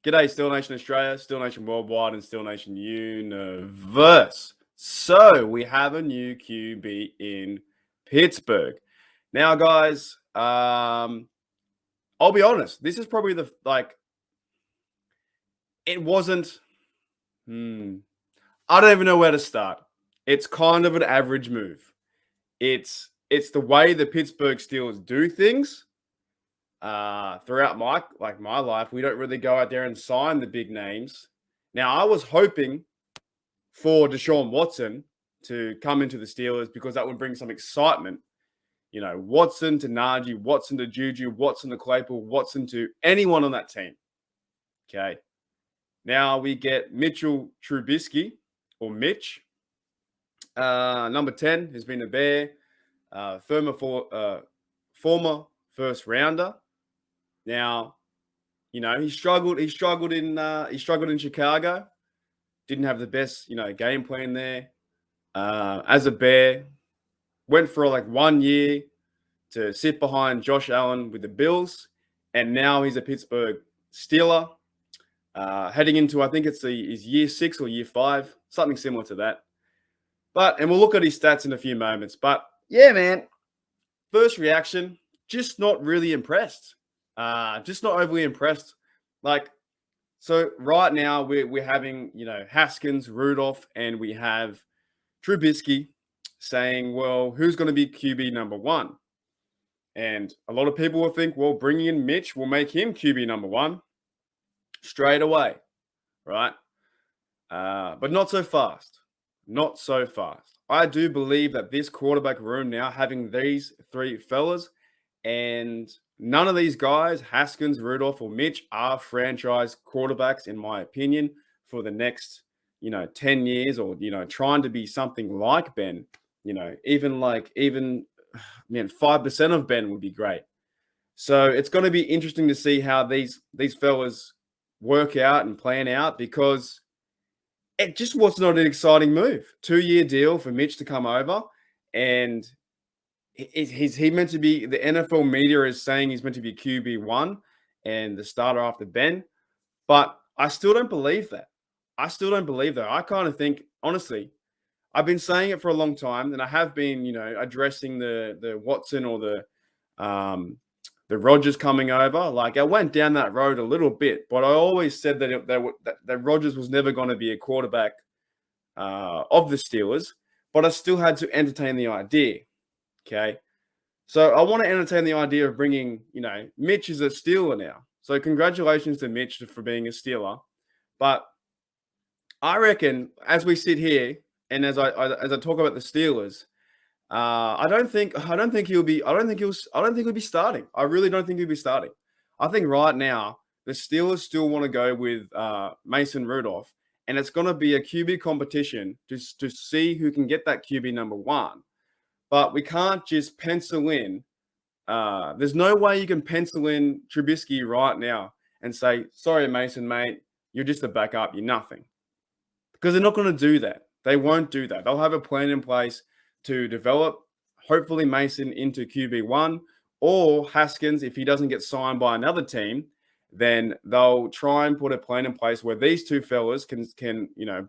G'day, Steel Nation Australia, Steel Nation Worldwide, and Steel Nation Universe. So we have a new QB in Pittsburgh. Now, guys, I'll be honest. This is probably it wasn't. I don't even know where to start. It's kind of an average move. It's the way the Pittsburgh Steelers do things. Throughout my life, we don't really go out there and sign the big names. Now, I was hoping for Deshaun Watson to come into the Steelers because that would bring some excitement. You know, Watson to Najee, Watson to Juju, Watson to Claypool, Watson to anyone on that team. Okay. Now we get Mitchell Trubisky or Mitch. Number 10 has been a Bear. Former first rounder. Now, you know, he struggled in Chicago. Didn't have the best, game plan there. As a Bear, went for like 1 year to sit behind Josh Allen with the Bills, and now he's a Pittsburgh Steeler. Heading into, I think it's his year 6 or year 5, something similar to that. And we'll look at his stats in a few moments. But yeah, man, first reaction, just not really impressed. Just not overly impressed. So right now we're having, Haskins, Rudolph, and we have Trubisky saying, well, who's going to be QB number 1? And a lot of people will think, well, bringing in Mitch will make him QB number 1 straight away, right? But not so fast. Not so fast. I do believe that this quarterback room now, having these 3 fellas, and none of these guys, Haskins, Rudolph, or Mitch, are franchise quarterbacks, in my opinion, for the next, 10 years, or, trying to be something like Ben. Even 5% of Ben would be great. So it's going to be interesting to see how these fellas work out and plan out, because it just was not an exciting move. 2-year deal for Mitch to come over, and he's meant to be, the NFL media is saying he's meant to be QB1 and the starter after Ben, but I still don't believe that. I kind of think, honestly, I've been saying it for a long time, and I have been, addressing the Watson or the Rodgers coming over. Like, I went down that road a little bit, but I always said that Rodgers was never going to be a quarterback of the Steelers, but I still had to entertain the idea. Okay. So I want to entertain the idea of bringing, Mitch is a Steeler now. So congratulations to Mitch for being a Steeler. But I reckon, as we sit here and as I talk about the Steelers, I don't think he'll be starting. I really don't think he'll be starting. I think right now the Steelers still want to go with Mason Rudolph, and it's going to be a QB competition to see who can get that QB number 1. But we can't just pencil in. There's no way you can pencil in Trubisky right now and say, sorry, Mason, mate, you're just a backup. You're nothing. Because they're not going to do that. They won't do that. They'll have a plan in place to develop, hopefully, Mason into QB1, or Haskins, if he doesn't get signed by another team, then they'll try and put a plan in place where these 2 fellas can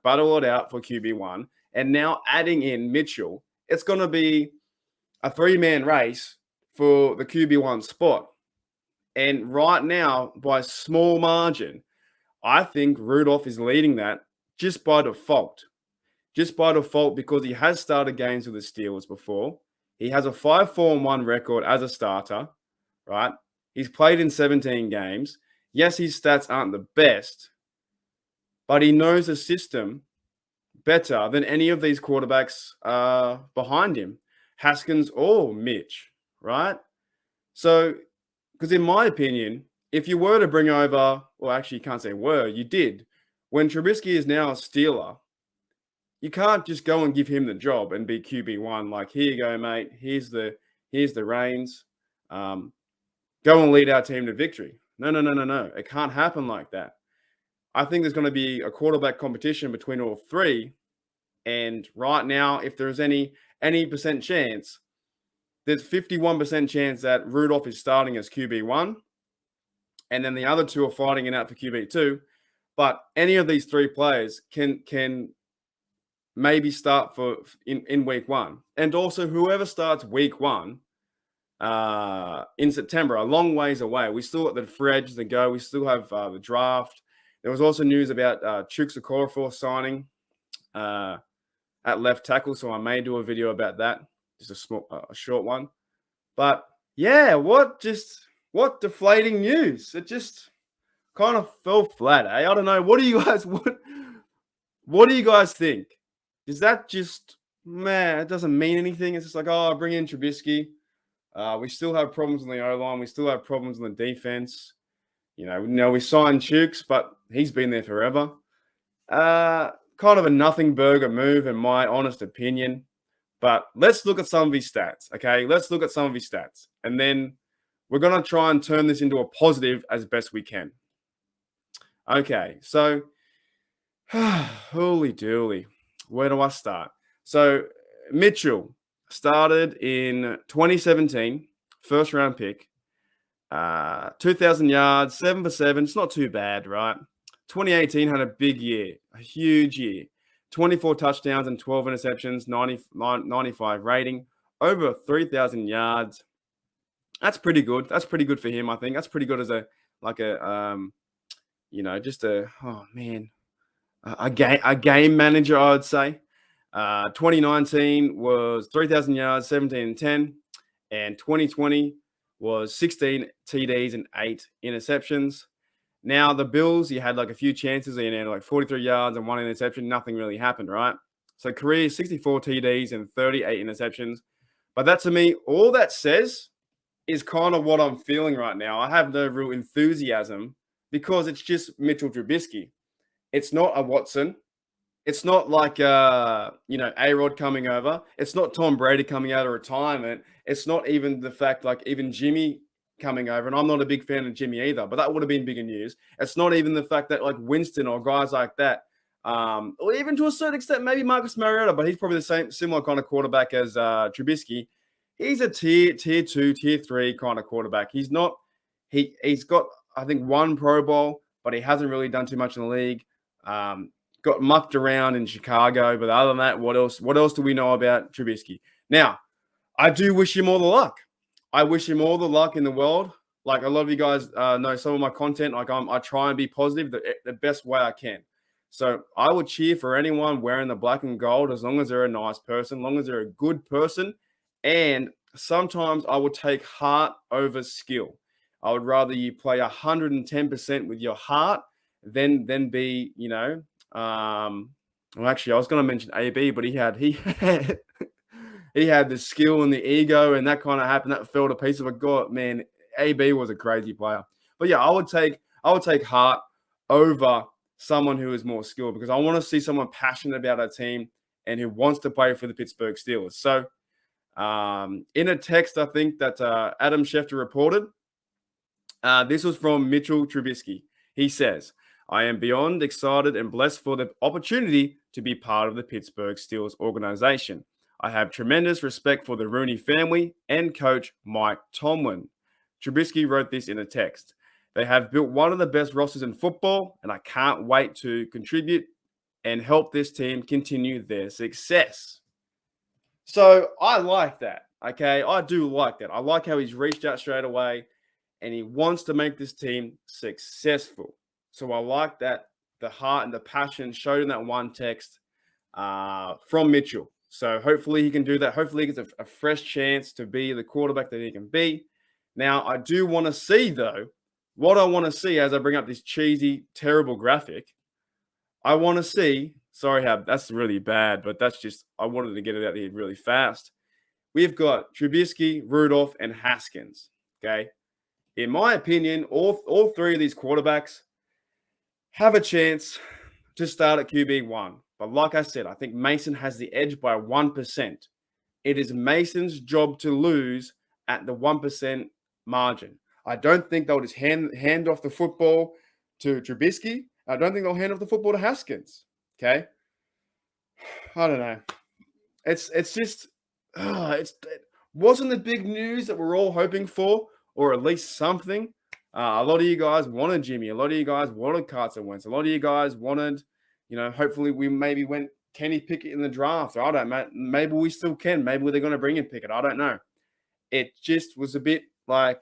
battle it out for QB1. And now adding in Mitchell, it's going to be a 3-man race for the QB1 spot. And right now, by a small margin, I think Rudolph is leading that just by default. Just by default, because he has started games with the Steelers before. He has a 5-4-1 record as a starter, right? He's played in 17 games. Yes, his stats aren't the best, but he knows the system better than any of these quarterbacks behind him, Haskins or Mitch, right? So, because in my opinion, if you were to bring over, well, actually, you can't say were, you did. When Trubisky is now a Steeler, you can't just go and give him the job and be QB1. Like, here you go, mate. Here's the reins. Go and lead our team to victory. No. It can't happen like that. I think there's going to be a quarterback competition between all 3. And right now, if there's any percent chance, there's 51% chance that Rudolph is starting as QB1. and then the other two are fighting it out for QB2. But any of these three players can maybe start in week one. And also whoever starts week one in September, a long ways away. We still got the free agents to go. We still have the draft. There was also news about Chuks Okorafor signing at left tackle, so I may do a video about that. Just a short one. But yeah, what deflating news. It just kind of fell flat. I don't know. What do you guys think? Is that just, man, it doesn't mean anything? It's just like, oh, bring in Trubisky. We still have problems on the O-line. We still have problems on the defense. We signed Chooks, but he's been there forever. Kind of a nothing burger move, in my honest opinion. But let's look at some of his stats, okay? Let's look at some of his stats. And then we're going to try and turn this into a positive as best we can. Okay, so holy dooly. Where do I start? So Mitchell started in 2017, first round pick, 2,000 yards, 7 for 7. It's not too bad, right? 2018 had a big year, a huge year. 24 touchdowns and 12 interceptions, 95 rating, over 3,000 yards. That's pretty good. That's pretty good for him, I think. That's pretty good as a game manager, I would say. 2019 was 3,000 yards, 17 and 10. And 2020 was 16 TDs and 8 interceptions. Now, the Bills, you had like a few chances, like 43 yards and 1 interception. Nothing really happened, right? So career 64 TDs and 38 interceptions. But that, to me, all that says is kind of what I'm feeling right now. I have no real enthusiasm because it's just Mitchell Trubisky. It's not a Watson. It's not like, A-Rod coming over. It's not Tom Brady coming out of retirement. It's not even the fact, like, even Jimmy coming over. And I'm not a big fan of Jimmy either, but that would have been bigger news. It's not even the fact that, like, Winston or guys like that, or even to a certain extent, maybe Marcus Mariota, but he's probably the similar kind of quarterback as Trubisky. He's a tier 2, tier 3 kind of quarterback. He's not – he's got, I think, 1 Pro Bowl, but he hasn't really done too much in the league. Got mucked around in Chicago, but other than that, what else do we know about Trubisky? Now, I do wish him all the luck. I wish him all the luck in the world. Like, a lot of you guys know some of my content. Like, I try and be positive the best way I can. So I would cheer for anyone wearing the black and gold as long as they're a nice person, as long as they're a good person. And sometimes I would take heart over skill. I would rather you play 110% with your heart than be, well, actually, I was going to mention AB, but he had he had the skill and the ego, and that kind of happened. That fell to pieces. But God, man, AB was a crazy player. But yeah, I would take heart over someone who is more skilled because I want to see someone passionate about our team and who wants to play for the Pittsburgh Steelers. So, in a text, I think that Adam Schefter reported, this was from Mitchell Trubisky. He says, I am beyond excited and blessed for the opportunity to be part of the Pittsburgh Steelers organization. I have tremendous respect for the Rooney family and coach Mike Tomlin. Trubisky wrote this in a text. They have built one of the best rosters in football, and I can't wait to contribute and help this team continue their success. So I like that, okay? I do like that. I like how he's reached out straight away, and he wants to make this team successful. So I like that, the heart and the passion showed in that one text from Mitchell. So hopefully he can do that. Hopefully he gets a fresh chance to be the quarterback that he can be. Now, I do want to see, though, what I want to see as I bring up this cheesy, terrible graphic, I want to see, sorry, that's really bad, but that's just, I wanted to get it out here really fast. We've got Trubisky, Rudolph, and Haskins, okay? In my opinion, all three of these quarterbacks have a chance to start at QB1. But like I said, I think Mason has the edge by 1%. It is Mason's job to lose at the 1% margin. I don't think they'll just hand off the football to Trubisky. I don't think they'll hand off the football to Haskins. Okay? I don't know. It's just it wasn't the big news that we're all hoping for, or at least something. A lot of you guys wanted Jimmy. A lot of you guys wanted Carson Wentz. A lot of you guys wanted, hopefully we maybe went Kenny Pickett in the draft. I don't know. Maybe we still can. Maybe they're going to bring in Pickett. I don't know. It just was a bit like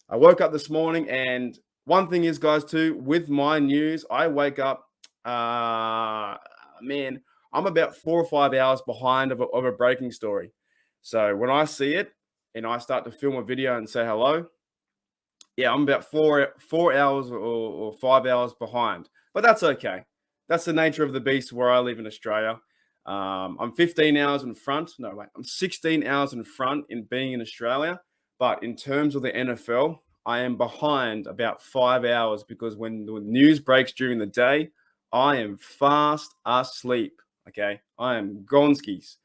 I woke up this morning, and one thing is, guys, too, with my news, I wake up, man, I'm about 4 or 5 hours behind of a breaking story. So when I see it and I start to film a video and say hello, yeah, I'm about 4 hours or 5 hours behind, but that's okay. That's the nature of the beast where I live in Australia. I'm 15 hours in front. No, wait, I'm 16 hours in front in being in Australia. But in terms of the NFL, I am behind about 5 hours because when the news breaks during the day, I am fast asleep. Okay, I am gonskis.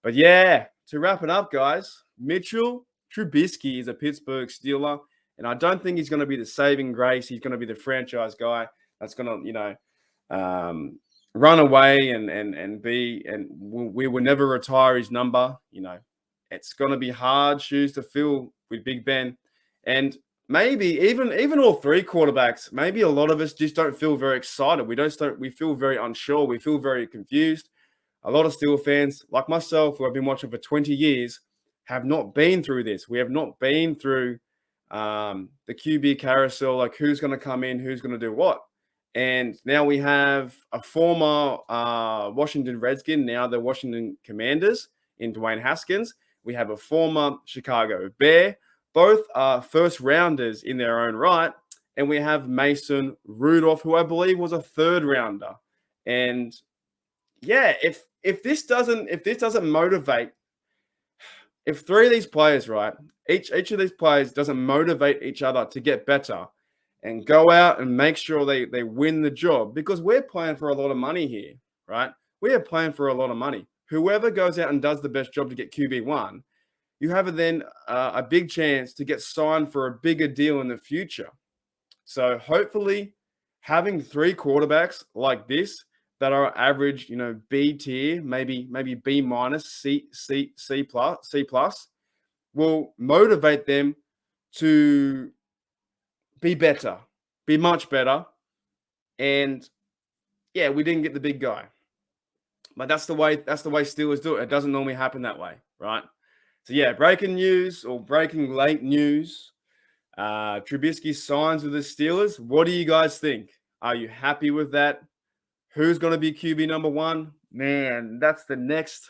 But yeah, to wrap it up, guys, Mitchell Trubisky is a Pittsburgh Steeler, and I don't think he's going to be the saving grace. He's going to be the franchise guy that's going to, run away and we will never retire his number. It's going to be hard shoes to fill with Big Ben, and maybe even all three quarterbacks. Maybe a lot of us just don't feel very excited. We feel very unsure. We feel very confused. A lot of Steelers fans, like myself, who have been watching for 20 years, have not been through this. We have not been through the QB carousel, like who's going to come in, who's going to do what. And now we have a former Washington Redskin, now the Washington Commanders, in Dwayne Haskins. We have a former Chicago Bear. Both are first rounders in their own right. And we have Mason Rudolph, who I believe was a third rounder. And yeah, if this doesn't motivate, if three of these players, right, each of these players doesn't motivate each other to get better and go out and make sure they win the job, because we're playing for a lot of money here, right? We are playing for a lot of money. Whoever goes out and does the best job to get QB1, you have then a big chance to get signed for a bigger deal in the future. So hopefully having three quarterbacks like this that are average, B tier, maybe B minus, C plus, will motivate them to be better, be much better. And yeah, we didn't get the big guy, but that's the way Steelers do it. It doesn't normally happen that way, right? So yeah, breaking news or breaking late news. Trubisky signs with the Steelers. What do you guys think? Are you happy with that? Who's going to be QB number one? Man, that's the next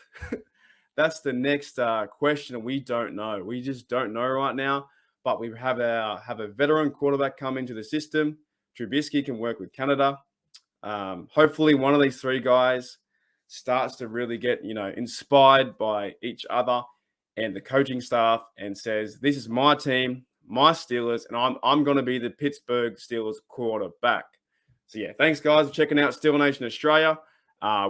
question. We don't know. We just don't know right now. But we have a veteran quarterback come into the system. Trubisky can work with Canada. Hopefully, one of these three guys starts to really get inspired by each other and the coaching staff and says, "This is my team, my Steelers, and I'm going to be the Pittsburgh Steelers quarterback." So yeah, thanks guys for checking out Steel Nation Australia.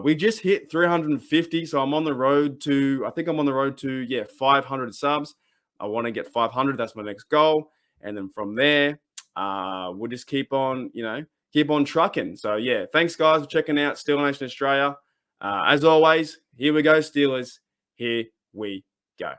We just hit 350, so I'm on the road to 500 subs. I want to get 500. That's my next goal, and then from there, we'll just keep on trucking. So yeah, thanks guys for checking out Steel Nation Australia. As always, here we go, Steelers. Here we go.